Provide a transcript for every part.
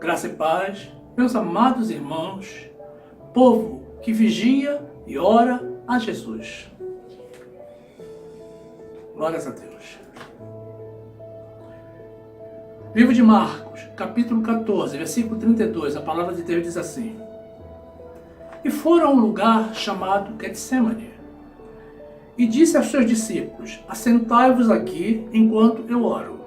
Graça e paz, meus amados irmãos, povo que vigia e ora a Jesus. Glórias a Deus. Livro de Marcos, capítulo 14, versículo 32, a palavra de Deus diz assim: E foram a um lugar chamado Getsemane, e disse aos seus discípulos: Assentai-vos aqui enquanto eu oro.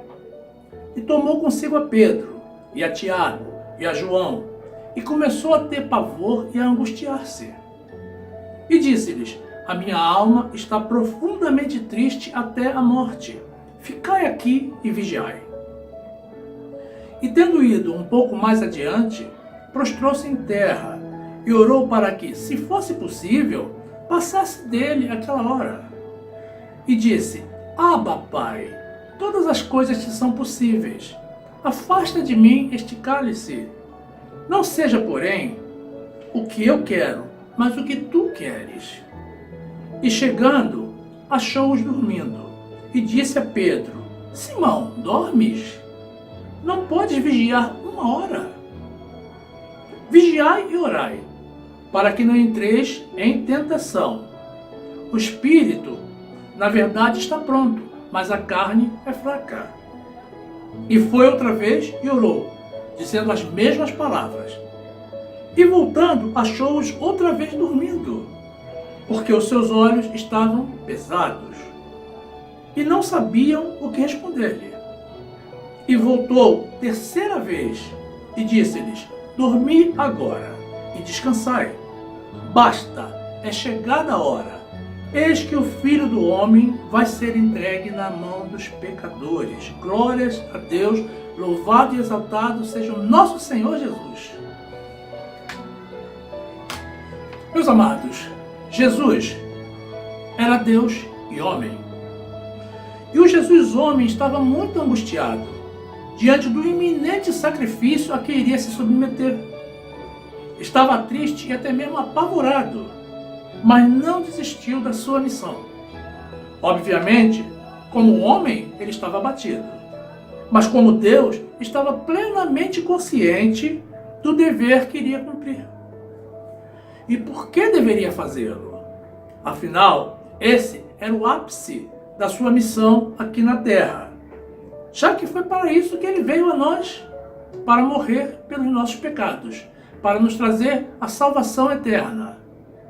E tomou consigo a Pedro, e a Tiago, e a João, e começou a ter pavor e a angustiar-se. E disse-lhes: A minha alma está profundamente triste até a morte. Ficai aqui e vigiai. E tendo ido um pouco mais adiante, prostrou-se em terra, e orou para que, se fosse possível, passasse dele aquela hora. E disse: Abba, Pai, todas as coisas te são possíveis. Afasta de mim este cálice. Não seja, porém, o que eu quero, mas o que tu queres. E chegando, achou-os dormindo, e disse a Pedro: Simão, dormes? Não podes vigiar uma hora? Vigiai e orai, para que não entreis em tentação. O espírito, na verdade, está pronto, mas a carne é fraca. E foi outra vez e orou, dizendo as mesmas palavras. E voltando, achou-os outra vez dormindo, porque os seus olhos estavam pesados, e não sabiam o que responder-lhe. E voltou terceira vez, e disse-lhes: Dormi agora, e descansai. Basta, é chegada a hora. Eis que o Filho do Homem vai ser entregue na mão dos pecadores. Glórias a Deus, louvado e exaltado seja o nosso Senhor Jesus. Meus amados, Jesus era Deus e homem. E o Jesus homem estava muito angustiado diante do iminente sacrifício a que iria se submeter. Estava triste e até mesmo apavorado, mas não desistiu da sua missão. Obviamente, como homem, ele estava abatido, mas como Deus, estava plenamente consciente do dever que iria cumprir. E por que deveria fazê-lo? Afinal, esse era o ápice da sua missão aqui na Terra, já que foi para isso que ele veio a nós, para morrer pelos nossos pecados, para nos trazer a salvação eterna,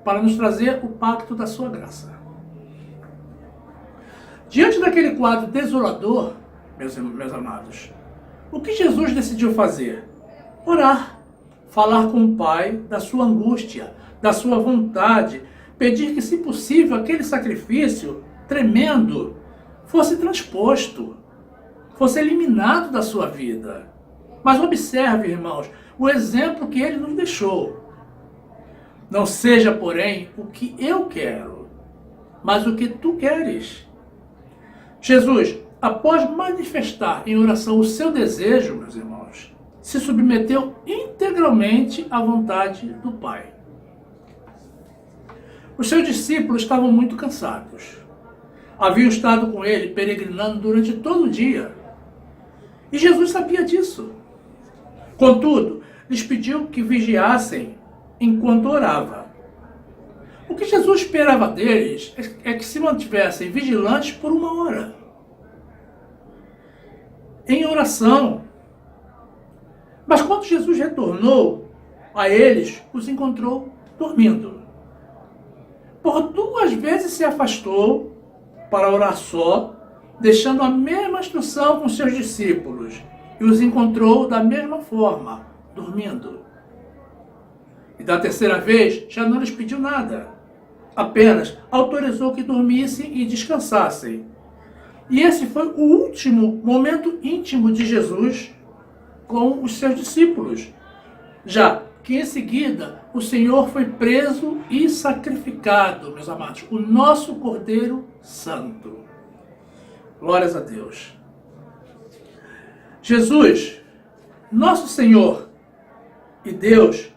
para nos trazer o pacto da sua graça. Diante daquele quadro desolador, meus amados, o que Jesus decidiu fazer? Orar, falar com o Pai da sua angústia, da sua vontade, pedir que, se possível, aquele sacrifício tremendo fosse transposto, fosse eliminado da sua vida. Mas observe, irmãos, o exemplo que ele nos deixou. Não seja, porém, o que eu quero, mas o que tu queres. Jesus, após manifestar em oração o seu desejo, meus irmãos, se submeteu integralmente à vontade do Pai. Os seus discípulos estavam muito cansados. Haviam estado com ele peregrinando durante todo o dia. E Jesus sabia disso. Contudo, lhes pediu que vigiassem enquanto orava. O que Jesus esperava deles é que se mantivessem vigilantes por uma hora, em oração. Mas quando Jesus retornou a eles, os encontrou dormindo. Por 2 vezes se afastou para orar só, deixando a mesma instrução com seus discípulos, e os encontrou da mesma forma, dormindo. E da terceira vez, já não lhes pediu nada. Apenas autorizou que dormissem e descansassem. E esse foi o último momento íntimo de Jesus com os seus discípulos. Já que em seguida o Senhor foi preso e sacrificado, meus amados, o nosso Cordeiro Santo. Glórias a Deus. Jesus, nosso Senhor e Deus,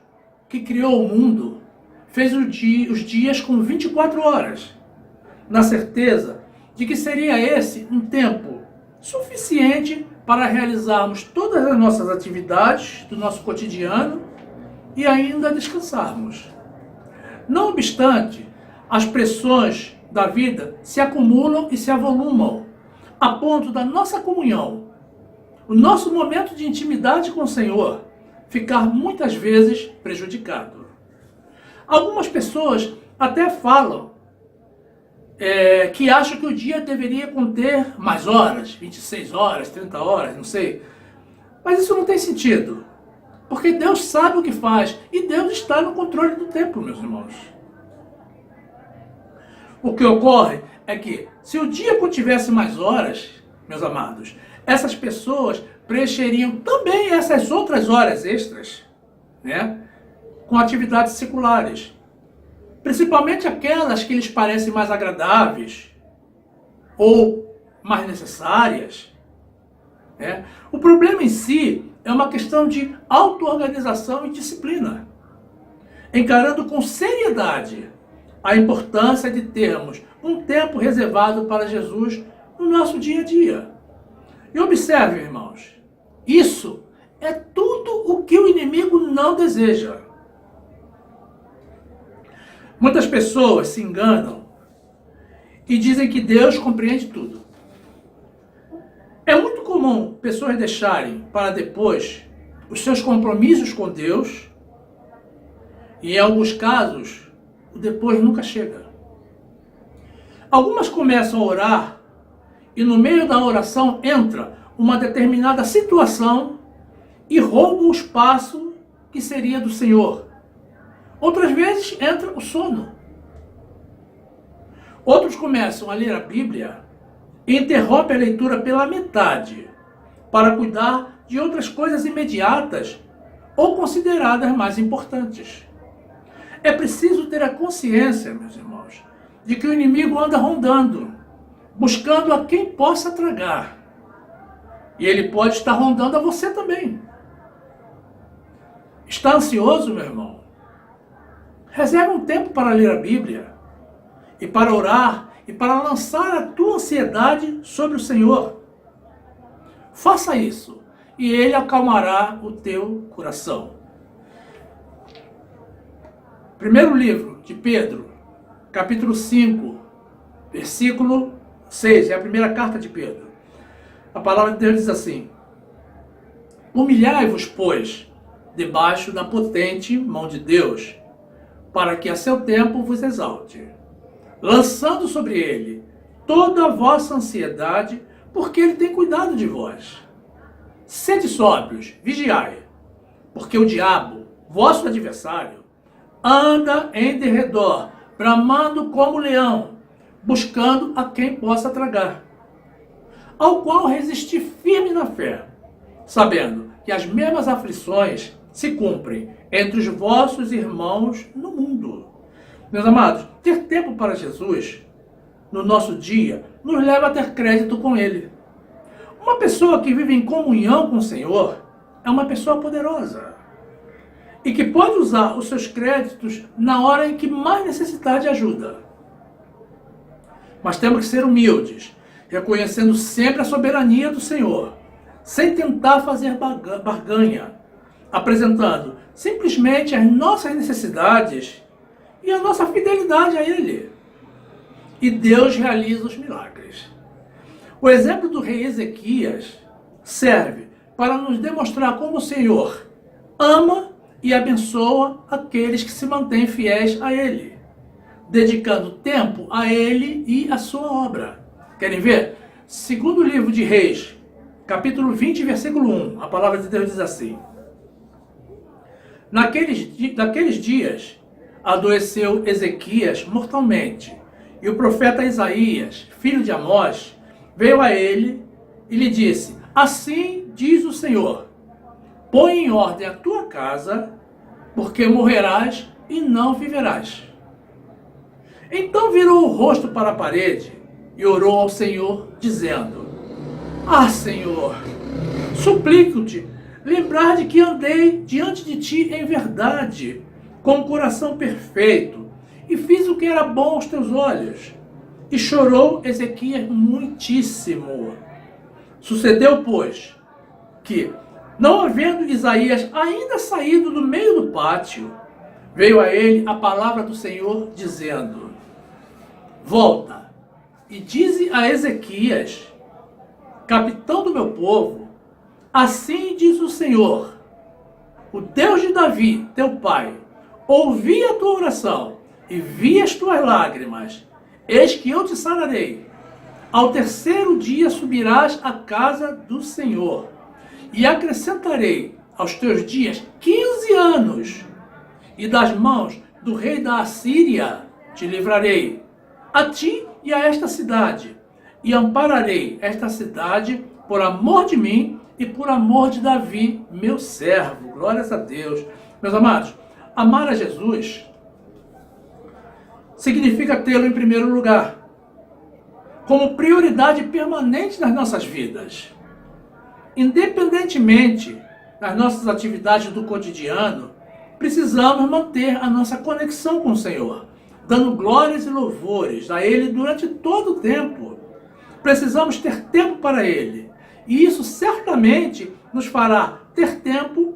que criou o mundo, fez os dias com 24 horas, na certeza de que seria esse um tempo suficiente para realizarmos todas as nossas atividades do nosso cotidiano e ainda descansarmos. Não obstante, as pressões da vida se acumulam e se avolumam, a ponto da nossa comunhão, o nosso momento de intimidade com o Senhor, ficar muitas vezes prejudicado. Algumas pessoas até falam que acham que o dia deveria conter mais horas, 26 horas, 30 horas, não sei. Mas isso não tem sentido, porque Deus sabe o que faz e Deus está no controle do tempo, meus irmãos. O que ocorre é que, se o dia contivesse mais horas, meus amados, essas pessoas preencheriam também essas outras horas extras, né, com atividades seculares. Principalmente aquelas que lhes parecem mais agradáveis ou mais necessárias. Né? O problema em si é uma questão de auto-organização e disciplina, encarando com seriedade a importância de termos um tempo reservado para Jesus no nosso dia a dia. E observe, irmãos, isso é tudo o que o inimigo não deseja. Muitas pessoas se enganam e dizem que Deus compreende tudo. É muito comum pessoas deixarem para depois os seus compromissos com Deus e, em alguns casos, o depois nunca chega. Algumas começam a orar e no meio da oração entra uma determinada situação e rouba o espaço que seria do Senhor. Outras vezes entra o sono. Outros começam a ler a Bíblia e interrompem a leitura pela metade para cuidar de outras coisas imediatas ou consideradas mais importantes. É preciso ter a consciência, meus irmãos, de que o inimigo anda rondando, buscando a quem possa tragar. E ele pode estar rondando a você também. Está ansioso, meu irmão? Reserve um tempo para ler a Bíblia e para orar e para lançar a tua ansiedade sobre o Senhor. Faça isso e Ele acalmará o teu coração. Primeiro livro de Pedro, capítulo 5, versículo 6, é a primeira carta de Pedro. A palavra de Deus diz assim: humilhai-vos, pois, debaixo da potente mão de Deus, para que a seu tempo vos exalte, lançando sobre ele toda a vossa ansiedade, porque ele tem cuidado de vós. Sede sóbrios, vigiai, porque o diabo, vosso adversário, anda em derredor, bramando como leão, buscando a quem possa tragar, ao qual resisti firme na fé, sabendo que as mesmas aflições se cumprem entre os vossos irmãos no mundo. Meus amados, ter tempo para Jesus no nosso dia nos leva a ter crédito com Ele. Uma pessoa que vive em comunhão com o Senhor é uma pessoa poderosa e que pode usar os seus créditos na hora em que mais necessitar de ajuda. Mas temos que ser humildes, reconhecendo sempre a soberania do Senhor, sem tentar fazer barganha, apresentando simplesmente as nossas necessidades e a nossa fidelidade a Ele. E Deus realiza os milagres. O exemplo do rei Ezequias serve para nos demonstrar como o Senhor ama e abençoa aqueles que se mantêm fiéis a Ele, dedicando tempo a Ele e a sua obra. Querem ver? Segundo livro de Reis, capítulo 20, versículo 1, a palavra de Deus diz assim: Naqueles dias adoeceu Ezequias mortalmente, e o profeta Isaías, filho de Amós, veio a ele e lhe disse: assim diz o Senhor, põe em ordem a tua casa, porque morrerás e não viverás. Então virou o rosto para a parede e orou ao Senhor, dizendo: ah, Senhor, suplico-te, lembrar de que andei diante de ti em verdade, com o coração perfeito, e fiz o que era bom aos teus olhos. E chorou Ezequias muitíssimo. Sucedeu, pois, que, não havendo Isaías ainda saído do meio do pátio, veio a ele a palavra do Senhor, dizendo: volta e dize a Ezequias, capitão do meu povo, assim diz o Senhor, o Deus de Davi, teu pai, ouvi a tua oração e vi as tuas lágrimas, eis que eu te sararei. Ao terceiro dia subirás à casa do Senhor, e acrescentarei aos teus dias 15 anos, e das mãos do rei da Assíria te livrarei, a ti e a esta cidade, e ampararei esta cidade por amor de mim e por amor de Davi, meu servo. Glórias a Deus. Meus amados, amar a Jesus significa tê-lo em primeiro lugar, como prioridade permanente nas nossas vidas. Independentemente das nossas atividades do cotidiano, precisamos manter a nossa conexão com o Senhor, dando glórias e louvores a Ele durante todo o tempo. Precisamos ter tempo para Ele, e isso certamente nos fará ter tempo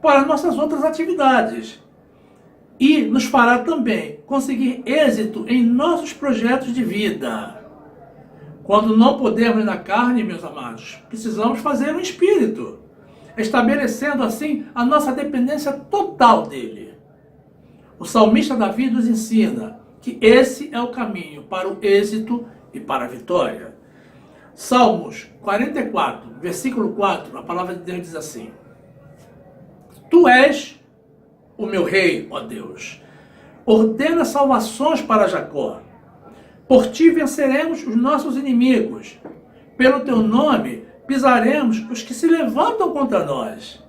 para nossas outras atividades. E nos fará também conseguir êxito em nossos projetos de vida. Quando não podemos ir na carne, meus amados, precisamos fazer no Espírito, estabelecendo assim a nossa dependência total dele. O salmista Davi nos ensina que esse é o caminho para o êxito e para a vitória. Salmos 44, versículo 4, a palavra de Deus diz assim: Tu és o meu rei, ó Deus, ordena salvações para Jacó. Por ti venceremos os nossos inimigos. Pelo teu nome pisaremos os que se levantam contra nós.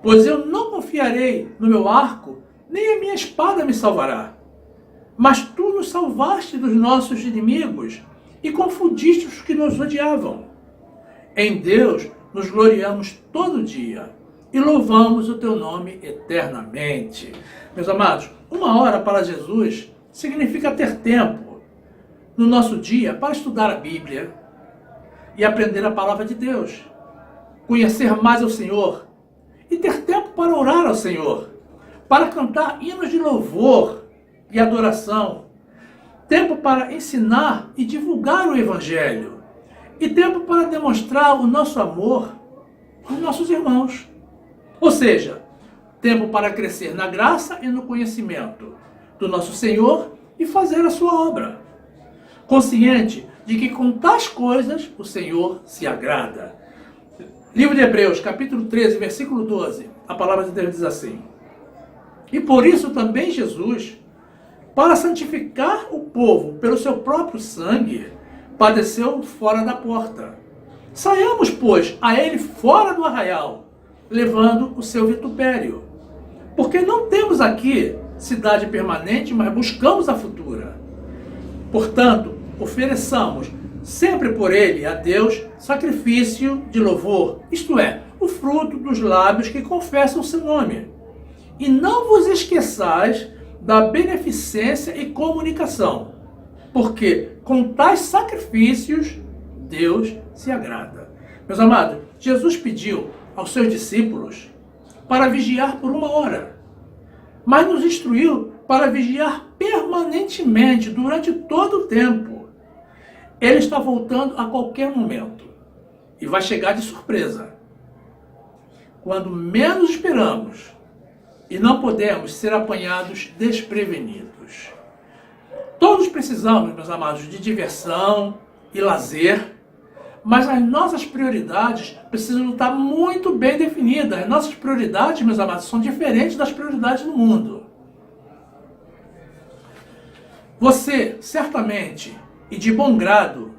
Pois eu não confiarei no meu arco, nem a minha espada me salvará. Mas tu nos salvaste dos nossos inimigos e confundiste os que nos odiavam. Em Deus nos gloriamos todo dia e louvamos o teu nome eternamente. Meus amados, uma hora para Jesus significa ter tempo no nosso dia para estudar a Bíblia e aprender a palavra de Deus, conhecer mais o Senhor e ter tempo para orar ao Senhor, para cantar hinos de louvor e adoração, tempo para ensinar e divulgar o Evangelho e tempo para demonstrar o nosso amor aos nossos irmãos. Ou seja, tempo para crescer na graça e no conhecimento do nosso Senhor e fazer a sua obra, consciente de que com tais coisas o Senhor se agrada. Livro de Hebreus, capítulo 13, versículo 12, a palavra de Deus diz assim: E por isso também Jesus, para santificar o povo pelo seu próprio sangue, padeceu fora da porta. Saiamos, pois, a ele fora do arraial, levando o seu vitupério. Porque não temos aqui cidade permanente, mas buscamos a futura. Portanto, ofereçamos sempre por ele a Deus sacrifício de louvor, isto é, o fruto dos lábios que confessam o seu nome. E não vos esqueçais da beneficência e comunicação, porque com tais sacrifícios Deus se agrada. Meus amados, Jesus pediu aos seus discípulos para vigiar por 1 hora, mas nos instruiu para vigiar permanentemente durante todo o tempo. Ele está voltando a qualquer momento e vai chegar de surpresa, quando menos esperamos, e não podemos ser apanhados desprevenidos. Todos precisamos, meus amados, de diversão e lazer, mas as nossas prioridades precisam estar muito bem definidas. As nossas prioridades, meus amados, são diferentes das prioridades do mundo. Você, certamente, e de bom grado,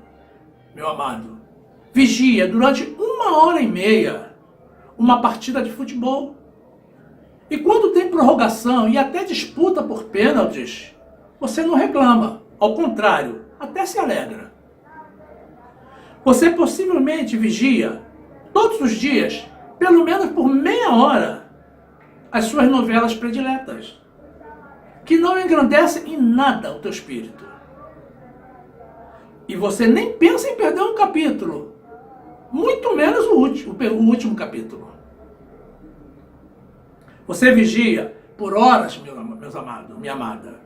meu amado, vigia durante 1h30 uma partida de futebol. E quando tem prorrogação e até disputa por pênaltis, você não reclama. Ao contrário, até se alegra. Você possivelmente vigia todos os dias, pelo menos por meia hora, as suas novelas prediletas, que não engrandecem em nada o teu espírito. E você nem pensa em perder um capítulo, muito menos o último capítulo. Você vigia por horas, meus amados, minha amada,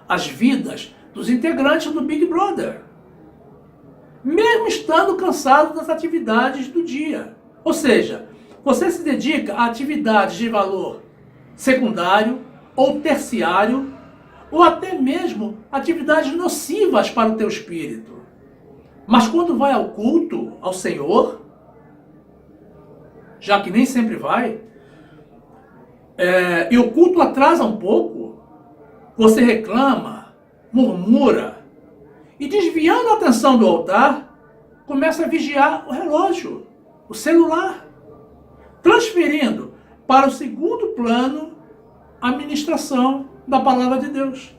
as vidas dos integrantes do Big Brother, mesmo estando cansado das atividades do dia. Ou seja, você se dedica a atividades de valor secundário ou terciário, ou até mesmo atividades nocivas para o teu espírito. Mas quando vai ao culto, ao Senhor, já que nem sempre vai, e o culto atrasa um pouco, você reclama, murmura, e desviando a atenção do altar, começa a vigiar o relógio, o celular, transferindo para o segundo plano a ministração da palavra de Deus.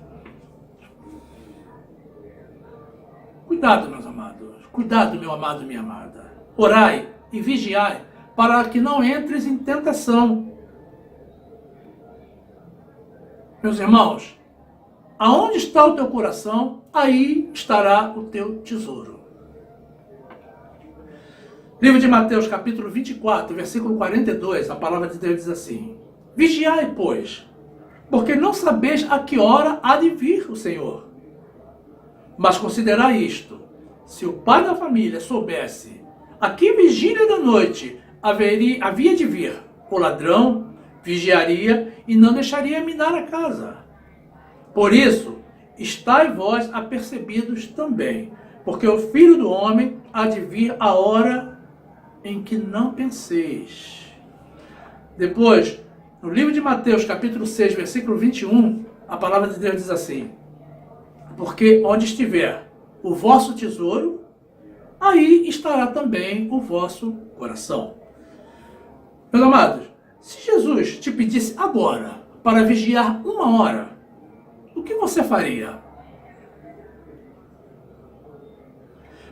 Cuidado, meus amados. Cuidado, meu amado e minha amada. Orai e vigiai para que não entres em tentação. Meus irmãos, aonde está o teu coração, aí estará o teu tesouro. Livro de Mateus, capítulo 24, versículo 42, a palavra de Deus diz assim: Vigiai, pois, porque não sabeis a que hora há de vir o Senhor. Mas considerai isto: se o pai da família soubesse a que vigília da noite havia de vir o ladrão, vigiaria e não deixaria minar a casa. Por isso, estai vós apercebidos também, porque o Filho do Homem há de vir a hora em que não penseis. Depois, no livro de Mateus, capítulo 6, versículo 21, a palavra de Deus diz assim: Porque onde estiver o vosso tesouro, aí estará também o vosso coração. Meus amados, se Jesus te pedisse agora para vigiar 1 hora, o que você faria?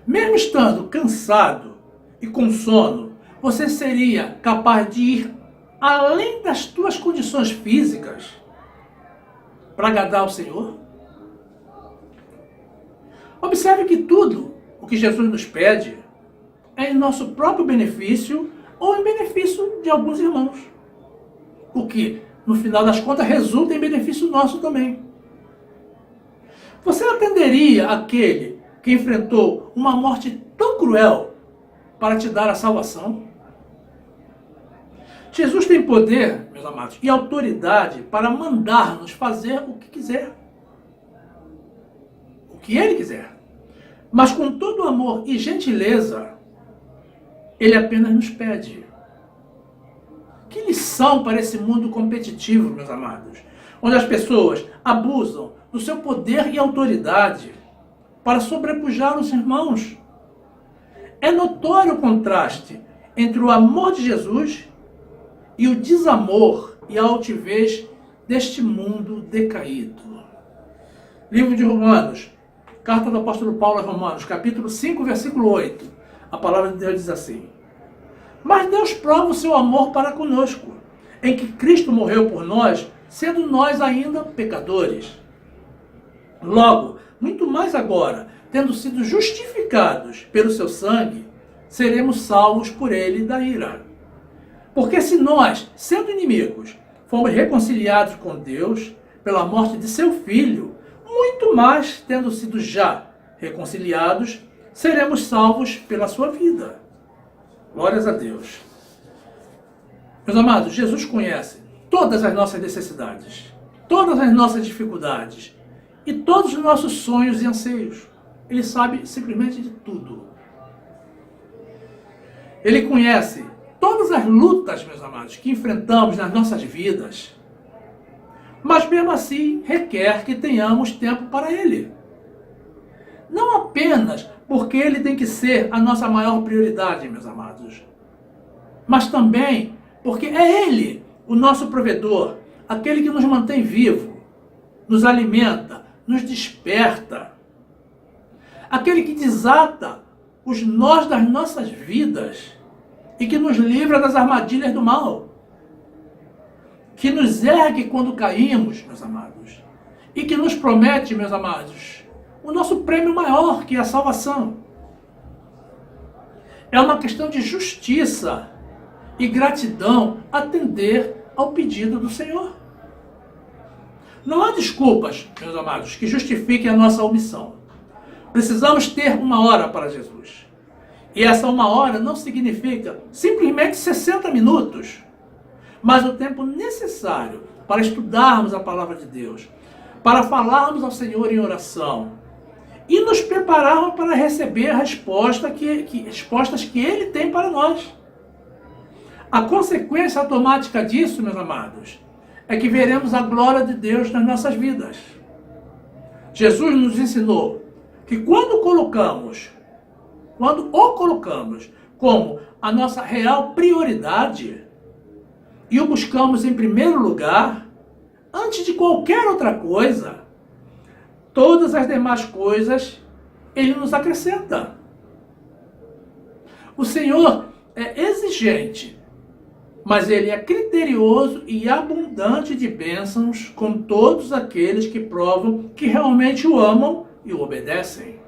Mesmo estando cansado e com sono, você seria capaz de ir além das tuas condições físicas para agradar ao Senhor? Observe que tudo o que Jesus nos pede é em nosso próprio benefício ou em benefício de alguns irmãos. O que, no final das contas, resulta em benefício nosso também. Você atenderia aquele que enfrentou uma morte tão cruel para te dar a salvação? Jesus tem poder, meus amados, e autoridade para mandar-nos fazer o que quiser. O que Ele quiser. Mas com todo amor e gentileza, Ele apenas nos pede. Que lição para esse mundo competitivo, meus amados, onde as pessoas abusam do seu poder e autoridade para sobrepujar os irmãos. É notório o contraste entre o amor de Jesus e o desamor e a altivez deste mundo decaído. Livro de Romanos, carta do apóstolo Paulo a Romanos, capítulo 5, versículo 8. A palavra de Deus diz assim: Mas Deus prova o seu amor para conosco, em que Cristo morreu por nós, sendo nós ainda pecadores. Logo, muito mais agora, tendo sido justificados pelo seu sangue, seremos salvos por ele da ira. Porque se nós, sendo inimigos, fomos reconciliados com Deus pela morte de seu Filho, muito mais, tendo sido já reconciliados, seremos salvos pela sua vida. Glórias a Deus. Meus amados, Jesus conhece todas as nossas necessidades, todas as nossas dificuldades e todos os nossos sonhos e anseios. Ele sabe simplesmente de tudo. Ele conhece todas as lutas, meus amados, que enfrentamos nas nossas vidas. Mas mesmo assim, requer que tenhamos tempo para Ele. Não apenas porque Ele tem que ser a nossa maior prioridade, meus amados, mas também porque é Ele, o nosso provedor, aquele que nos mantém vivo, nos alimenta, nos desperta, aquele que desata os nós das nossas vidas e que nos livra das armadilhas do mal, que nos ergue quando caímos, meus amados, e que nos promete, meus amados, o nosso prêmio maior, que é a salvação. É uma questão de justiça e gratidão atender ao pedido do Senhor. Não há desculpas, meus amados, que justifiquem a nossa omissão. Precisamos ter uma hora para Jesus. E essa uma hora não significa simplesmente 60 minutos, mas o tempo necessário para estudarmos a palavra de Deus, para falarmos ao Senhor em oração e nos prepararmos para receber a respostas que Ele tem para nós. A consequência automática disso, meus amados, é que veremos a glória de Deus nas nossas vidas. Jesus nos ensinou que quando o colocamos como a nossa real prioridade e o buscamos em primeiro lugar, antes de qualquer outra coisa, todas as demais coisas Ele nos acrescenta. O Senhor é exigente, mas Ele é criterioso e abundante de bênçãos com todos aqueles que provam que realmente o amam e o obedecem.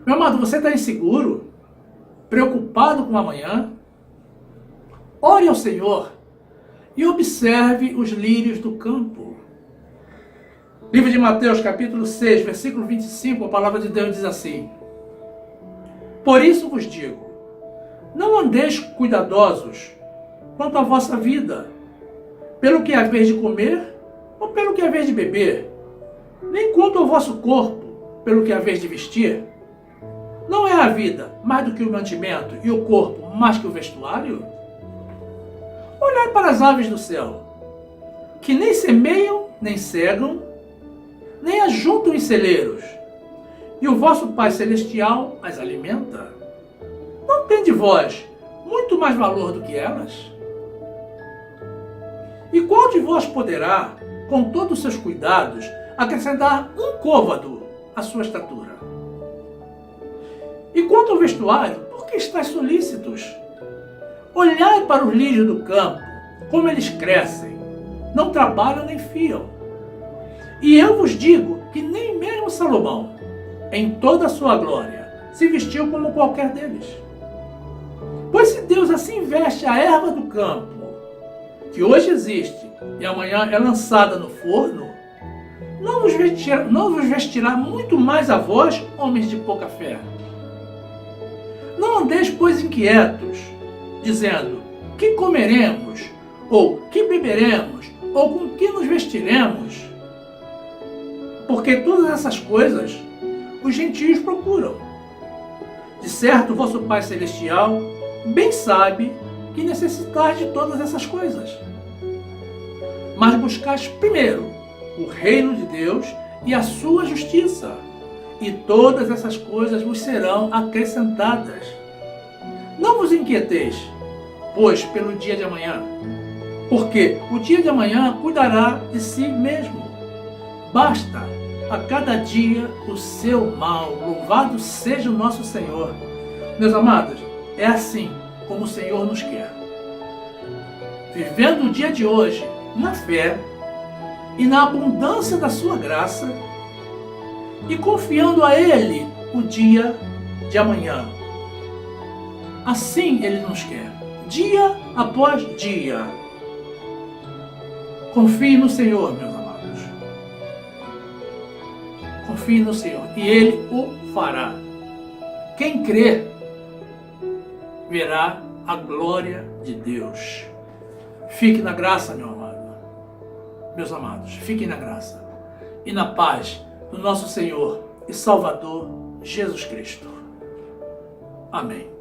Meu amado, você está inseguro? Preocupado com o amanhã? Ore ao Senhor e observe os lírios do campo. Livro de Mateus, capítulo 6, versículo 25, a palavra de Deus diz assim: Por isso vos digo, não andeis cuidadosos quanto à vossa vida, pelo que haveis de comer ou pelo que haveis de beber, nem quanto ao vosso corpo, pelo que haveis de vestir. Não é a vida mais do que o mantimento e o corpo mais que o vestuário? Olhai para as aves do céu, que nem semeiam, nem cegam, nem ajuntam em celeiros, e o vosso Pai Celestial as alimenta. Não tem de vós muito mais valor do que elas? E qual de vós poderá, com todos os seus cuidados, acrescentar um côvado à sua estatura? E quanto ao vestuário, por que estáis solícitos? Olhai para os lírios do campo, como eles crescem, não trabalham nem fiam. E eu vos digo que nem mesmo Salomão, em toda a sua glória, se vestiu como qualquer deles. Pois se Deus assim veste a erva do campo, que hoje existe e amanhã é lançada no forno, não vos vestirá muito mais a vós, homens de pouca fé? Não andeis, pois, inquietos, dizendo, que comeremos, ou que beberemos, ou com que nos vestiremos? Porque todas essas coisas os gentios procuram. De certo, vosso Pai Celestial bem sabe que necessitais de todas essas coisas. Mas buscais primeiro o reino de Deus e a sua justiça, e todas essas coisas vos serão acrescentadas. Não vos inquieteis, pois, pelo dia de amanhã, porque o dia de amanhã cuidará de si mesmo. Basta a cada dia o seu mal. Louvado seja o nosso Senhor. Meus amados, é assim como o Senhor nos quer. Vivendo o dia de hoje na fé e na abundância da sua graça e confiando a Ele o dia de amanhã. Assim Ele nos quer, dia após dia. Confie no Senhor, meus amados. Confie no Senhor e Ele o fará. Quem crer verá a glória de Deus. Fique na graça, meu amado. Meus amados, fiquem na graça e na paz do nosso Senhor e Salvador Jesus Cristo. Amém.